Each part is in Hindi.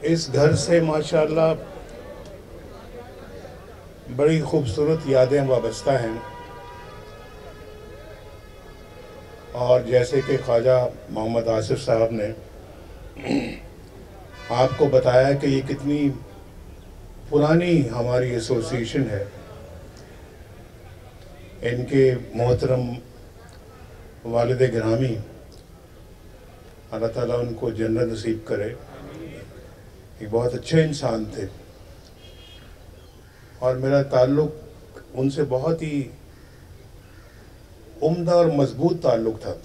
इस घर से माशाल्लाह बड़ी खूबसूरत यादें वाबस्ता हैं। और जैसे कि ख्वाजा मोहम्मद आसिफ साहब ने आपको बताया कि ये कितनी पुरानी हमारी एसोसिएशन है। इनके मोहतरम वालिद गिरामी, अल्लाह ताला उनको जन्नत नसीब करे, एक बहुत अच्छे इंसान थे और मेरा ताल्लुक़ उनसे बहुत ही उम्दा और मजबूत ताल्लुक़ था।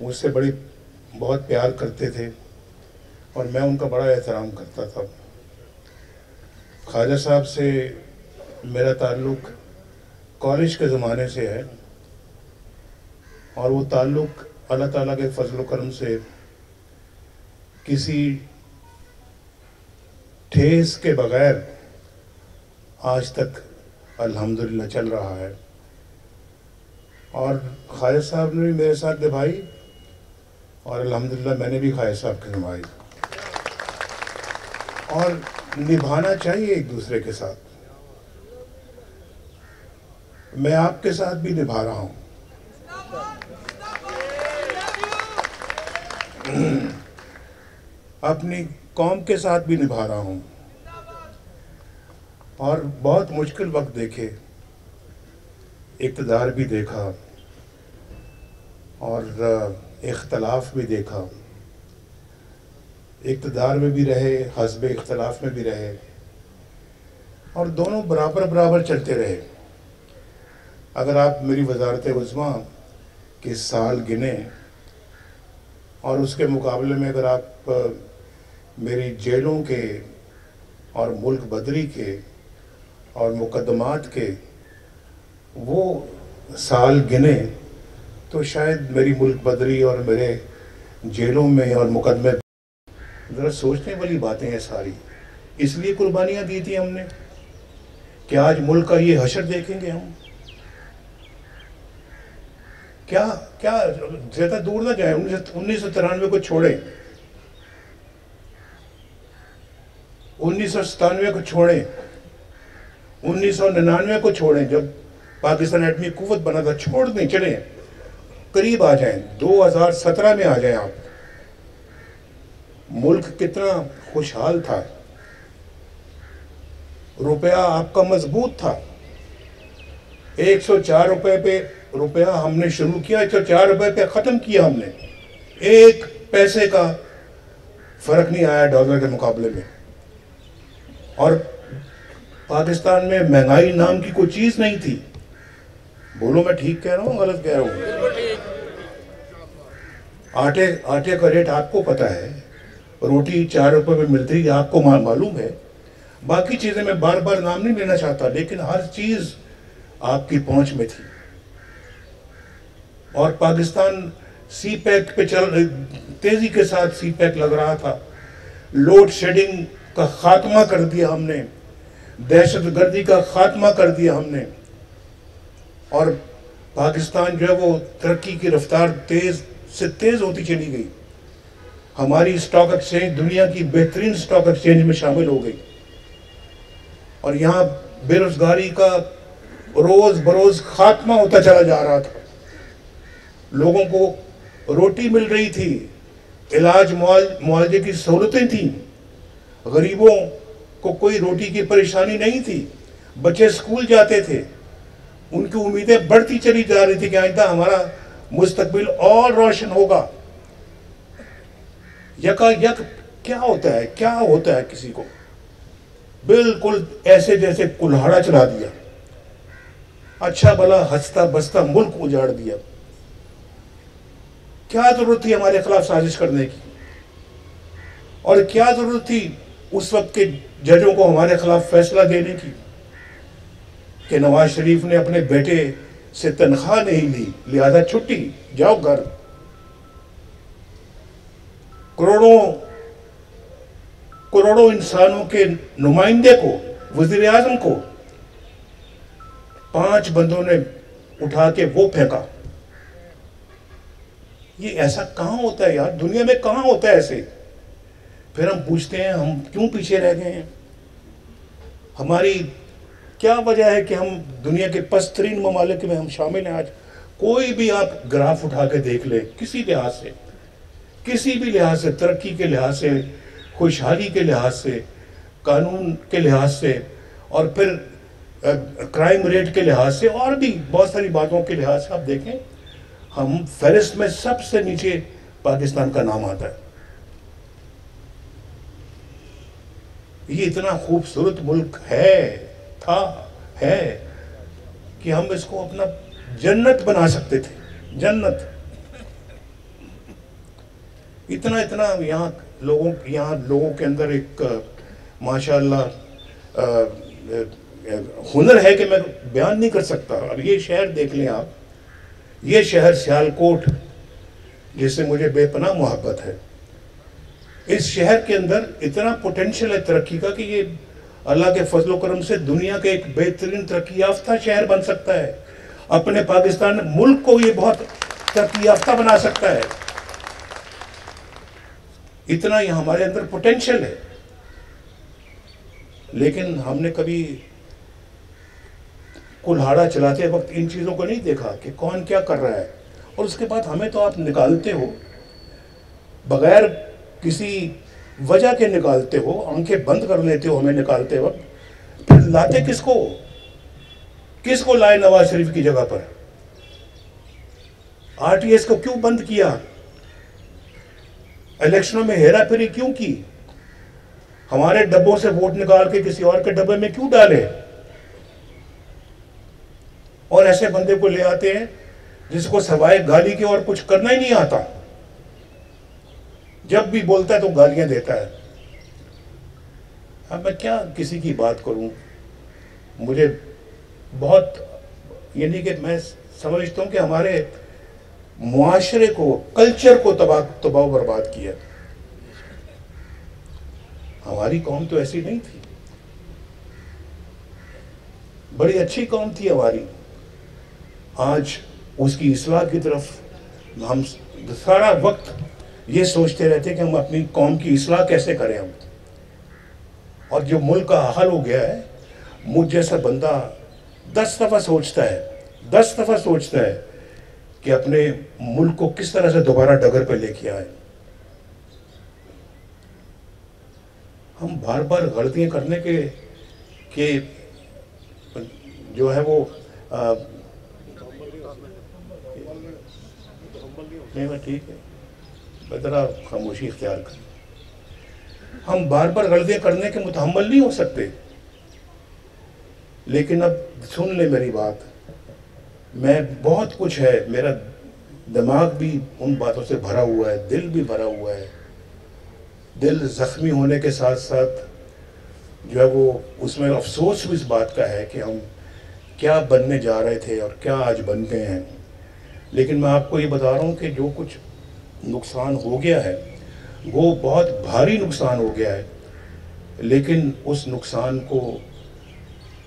मुझसे बहुत प्यार करते थे और मैं उनका बड़ा एहतराम करता था। ख्वाजा साहब से मेरा ताल्लुक़ कॉलेज के ज़माने से है और वो ताल्लुक़ अल्लाह ताला के फजल करम से किसी ठेस के बग़ैर आज तक अल्हम्दुलिल्लाह चल रहा है। और ख्वाजा साहब ने भी मेरे साथ निभाई और अल्हम्दुलिल्लाह मैंने भी ख्वाजा साहब की निभाई। और निभाना चाहिए एक दूसरे के साथ। मैं आपके साथ भी निभा रहा हूँ। अपनी कौम के साथ भी निभा रहा हूँ और बहुत मुश्किल वक्त देखे, इक़्तिदार भी देखा और इख्तलाफ भी देखा। इक़्तिदार में भी रहे, हस्ब इख्तलाफ में भी रहे और दोनों बराबर बराबर चलते रहे। अगर आप मेरी वज़ारत उज़्मा के साल गिने और उसके मुकाबले में अगर आप मेरी जेलों के और मुल्क बदरी के और मुकदमात के वो साल गिने तो शायद मेरी मुल्क बदरी और मेरे जेलों में और मुकदमे, ज़रा सोचने वाली बातें हैं सारी। इसलिए कुर्बानियाँ दी थी हमने कि आज मुल्क का ये हशर देखेंगे हम। क्या क्या ज़्यादा दूर ना जाए, 1993 को छोड़े, 1997 को छोड़े, 1999 को छोड़ें जब पाकिस्तान एटमी कुव्वत बना था, छोड़ दें, चले करीब आ जाएं, 2017 में आ जाएं आप। मुल्क कितना खुशहाल था, रुपया आपका मजबूत था। 104 रुपए पे रुपया हमने शुरू किया, 104 रुपए पे ख़त्म किया हमने। एक पैसे का फ़र्क नहीं आया डॉलर के मुकाबले में। और पाकिस्तान में महंगाई नाम की कोई चीज़ नहीं थी। बोलो मैं ठीक कह रहा हूँ गलत कह रहा हूँ? आटे का रेट आपको पता है, रोटी 4 रुपए में मिलती है, आपको मालूम है। बाकी चीज़ें मैं बार बार नाम नहीं लेना चाहता, लेकिन हर चीज़ आपकी पहुंच में थी। और पाकिस्तान सी पैक पे तेजी के साथ सी पैक लग रहा था। लोड शेडिंग का खात्मा कर दिया हमने, दहशतगर्दी का खात्मा कर दिया हमने और पाकिस्तान जो है वो तरक्की की रफ्तार तेज से तेज होती चली गई। हमारी स्टॉक एक्सचेंज दुनिया की बेहतरीन स्टॉक एक्सचेंज में शामिल हो गई और यहाँ बेरोजगारी का रोज बरोज खात्मा होता चला जा रहा था। लोगों को रोटी मिल रही थी, इलाज मुआवजे की सहूलतें थी, गरीबों को कोई रोटी की परेशानी नहीं थी, बच्चे स्कूल जाते थे, उनकी उम्मीदें बढ़ती चली जा रही थी कि आइंदा हमारा मुस्तकबिल और रोशन होगा। यकायक क्या होता है, क्या होता है, किसी को बिल्कुल ऐसे जैसे कुल्हाड़ा चला दिया, अच्छा भला हंसता बसता मुल्क उजाड़ दिया। क्या जरूरत थी हमारे खिलाफ साजिश करने की और क्या जरूरत थी उस वक्त के जजों को हमारे खिलाफ फैसला देने की कि नवाज शरीफ ने अपने बेटे से तनख्वाह नहीं ली, लिहाजा छुट्टी, जाओ घर। करोड़ों इंसानों के नुमाइंदे को, वजीर आजम को 5 बंदों ने उठा के वो फेंका। ये ऐसा कहाँ होता है यार, दुनिया में कहाँ होता है ऐसे? फिर हम पूछते हैं हम क्यों पीछे रह गए हैं, हमारी क्या वजह है कि हम दुनिया के पस्तरीन ममालिक में हम शामिल हैं। आज कोई भी आप ग्राफ उठा के देख ले, किसी लिहाज से, किसी भी लिहाज से, तरक्की के लिहाज से, खुशहाली के लिहाज से, कानून के लिहाज से, और फिर क्राइम रेट के लिहाज से, और भी बहुत सारी बातों के लिहाज से आप देखें, हम फहरिस्त में सबसे नीचे पाकिस्तान का नाम आता है। ये इतना खूबसूरत मुल्क है कि हम इसको अपना जन्नत बना सकते थे, जन्नत। इतना यहाँ लोगों के अंदर एक माशाअल्लाह हुनर है कि मैं बयान नहीं कर सकता। अब ये शहर देख लें आप, ये शहर सियालकोट, जिससे मुझे बेपनाह मोहब्बत है, इस शहर के अंदर इतना पोटेंशियल है तरक्की का कि ये अल्लाह के फजल करम से दुनिया के एक बेहतरीन तरक्की याफ्ता शहर बन सकता है। अपने पाकिस्तान मुल्क को ये बहुत तरक्की याफ्ता बना सकता है। इतना ये हमारे अंदर पोटेंशियल है, लेकिन हमने कभी कुल्हाड़ा चलाते वक्त इन चीज़ों को नहीं देखा कि कौन क्या कर रहा है। और उसके बाद हमें तो आप निकालते हो, बगैर किसी वजह के निकालते हो, आंखें बंद कर लेते हो हमें निकालते वक्त, फिर लाते किसको लाए नवाज शरीफ की जगह पर? आरटीएस को क्यों बंद किया? इलेक्शनों में हेरा फेरी क्यों की? हमारे डब्बों से वोट निकाल के किसी और के डब्बे में क्यों डाले? और ऐसे बंदे को ले आते हैं जिसको सवाए गाली के और कुछ करना ही नहीं आता, जब भी बोलता है तो गालियां देता है। अब मैं क्या किसी की बात करूं, मुझे बहुत ये नहीं कि मैं समझता हूं कि हमारे मुआशरे को, कल्चर को तबाह बर्बाद किया। हमारी कौम तो ऐसी नहीं थी, बड़ी अच्छी कौम थी हमारी। आज उसकी इस्लाह की तरफ हम सारा वक्त ये सोचते रहते कि हम अपनी कौम की इस्लाह कैसे करें हम। और जो मुल्क का हाल हो गया है, मुझ जैसा बंदा 10 दफ़ा सोचता है कि अपने मुल्क को किस तरह से दोबारा डगर पे लेके आए। हम बार बार गलतियां करने के जो है वो नहीं, ठीक है, मैं ज़रा खामोशी इख्तियार कर। हम बार बार गलतियां करने के मुतहम्मल नहीं हो सकते। लेकिन अब सुन ले मेरी बात, मैं बहुत कुछ है, मेरा दिमाग भी उन बातों से भरा हुआ है, दिल भी भरा हुआ है। दिल ज़ख्मी होने के साथ साथ जो है वो उसमें अफसोस भी इस बात का है कि हम क्या बनने जा रहे थे और क्या आज बन गए हैं। लेकिन मैं आपको ये बता रहा हूँ कि जो कुछ नुकसान हो गया है वो बहुत भारी नुकसान हो गया है, लेकिन उस नुकसान को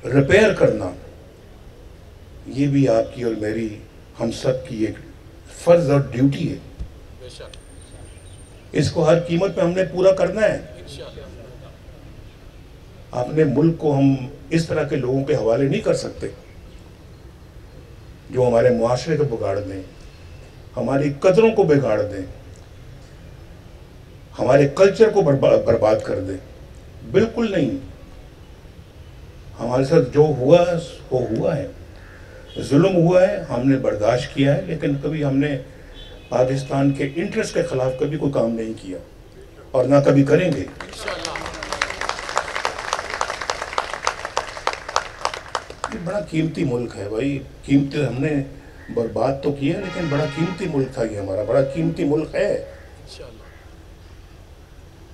रिपेयर करना ये भी आपकी और मेरी, हम सब की एक फ़र्ज और ड्यूटी है। इसको हर कीमत पे हमने पूरा करना है। अपने मुल्क को हम इस तरह के लोगों के हवाले नहीं कर सकते जो हमारे मुआशरे को बिगाड़ दें, हमारी कदरों को बिगाड़ दें, हमारे कल्चर को बर्बाद कर दें। बिल्कुल नहीं। हमारे साथ जो हुआ वो हुआ है, जुल्म हुआ है, हमने बर्दाश्त किया है, लेकिन कभी हमने पाकिस्तान के इंटरेस्ट के खिलाफ कभी कोई काम नहीं किया और ना कभी करेंगे। ये बड़ा कीमती मुल्क है भाई, कीमती, हमने बर्बाद तो किया लेकिन बड़ा कीमती मुल्क था ये हमारा, बड़ा कीमती मुल्क है।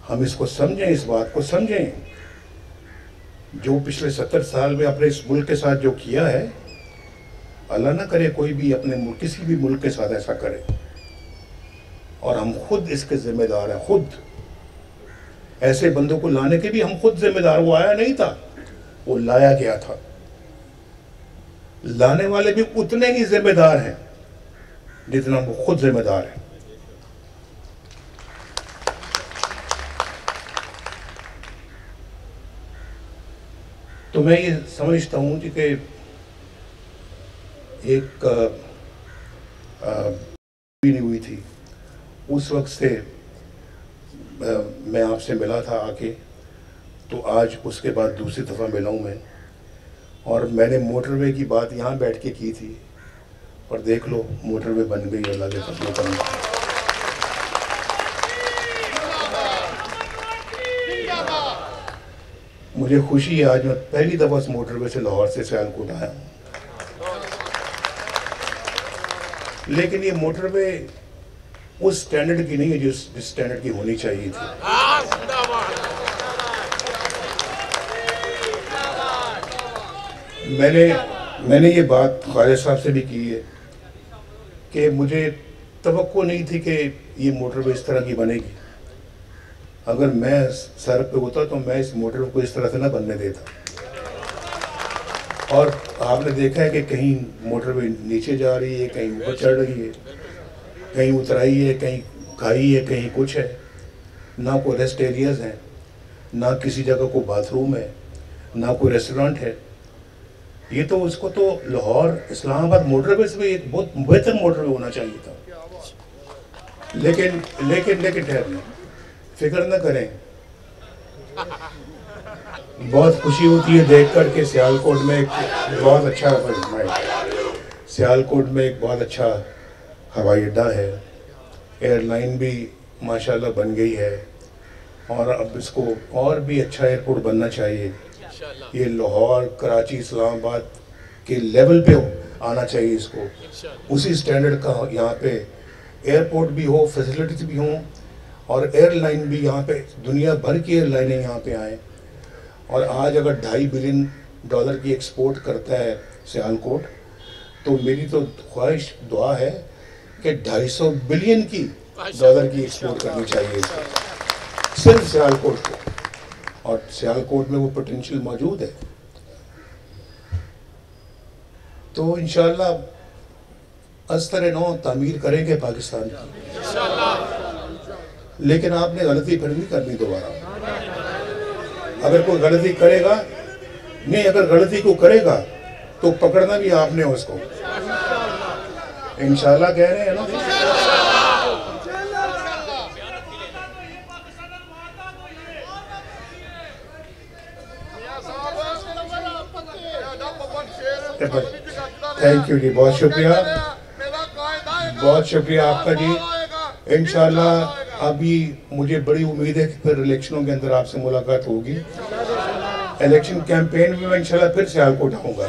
हम इसको समझें, इस बात को समझें। जो पिछले 70 साल में अपने इस मुल्क के साथ जो किया है, अल्लाह ना करे कोई भी अपने किसी भी मुल्क के साथ ऐसा करे। और हम खुद इसके जिम्मेदार हैं, खुद ऐसे बंदों को लाने के भी हम खुद जिम्मेदार। वो आया नहीं था, वो लाया गया था। लाने वाले भी उतने ही जिम्मेदार हैं जितना वो खुद जिम्मेदार है। तो मैं ये समझता हूँ कि एक भी नहीं हुई थी उस वक्त से मैं आपसे मिला था आके, तो आज उसके बाद दूसरी दफ़ा मिला हूँ मैं। और मैंने मोटरवे की बात यहाँ बैठ के की थी और देख लो मोटरवे बन गई अल्लाह के फजल करम। मुझे खुशी है आज मैं पहली दफ़ा इस मोटरवे से लाहौर से सियालकोट आया हूँ। लेकिन ये मोटरवे उस स्टैंडर्ड की नहीं है जिस स्टैंडर्ड की होनी चाहिए थी। मैंने ये बात खालिद साहब से भी की है कि मुझे तवक्को नहीं थी कि ये मोटरवे इस तरह की बनेगी। अगर मैं सर पे होता तो मैं इस मोटरवे को इस तरह से ना बनने देता। और आपने देखा है कि कहीं मोटरवे नीचे जा रही है, कहीं ऊपर चढ़ रही है, कहीं उतराई है, कहीं खाई है, कहीं कुछ है। ना कोई रेस्ट एरियाज हैं, ना किसी जगह को बाथरूम है, ना कोई रेस्टोरेंट है। ये तो उसको तो लाहौर इस्लामाबाद मोटरवे से भी एक बहुत बेहतर मोटरवे होना चाहिए था। लेकिन लेकिन लेकिन ठहर फिक्र न करें, बहुत खुशी होती है देख कर के सियालकोट में एक बहुत अच्छा हवाई अड्डा है, एयरलाइन भी माशाल्लाह बन गई है और अब इसको और भी अच्छा एयरपोर्ट बनना चाहिए। ये लाहौर, कराची, इस्लामाबाद के लेवल पे आना चाहिए इसको, उसी स्टैंडर्ड का यहाँ पे एयरपोर्ट भी हो, फैसिलिटीज भी हों और एयरलाइन भी यहाँ पे दुनिया भर की एयरलाइनें यहाँ पे आएँ। और आज अगर $2.5 बिलियन की एक्सपोर्ट करता है सियालकोट, तो मेरी तो ख्वाहिश दुआ है कि $250 बिलियन की एक्सपोर्ट करनी चाहिए सिर्फ सियालकोट को। और सियालकोट में वो पोटेंशियल मौजूद है। तो इंशाअल्लाह अस्तर नौ तामीर करेंगे पाकिस्तान की। लेकिन आपने गलती फिर नहीं करनी दोबारा। अगर कोई गलती करेगा नहीं, अगर गलती को करेगा तो पकड़ना भी आपने उसको। इंशाल्लाह कह रहे हैं ना। थैंक यू जी, बहुत शुक्रिया आपका जी। इंशाल्लाह अभी मुझे बड़ी उम्मीद है कि फिर इलेक्शनों के अंदर आपसे मुलाकात होगी। इलेक्शन कैंपेन में मैं इंशाल्लाह फिर सियालकोट आऊँगा।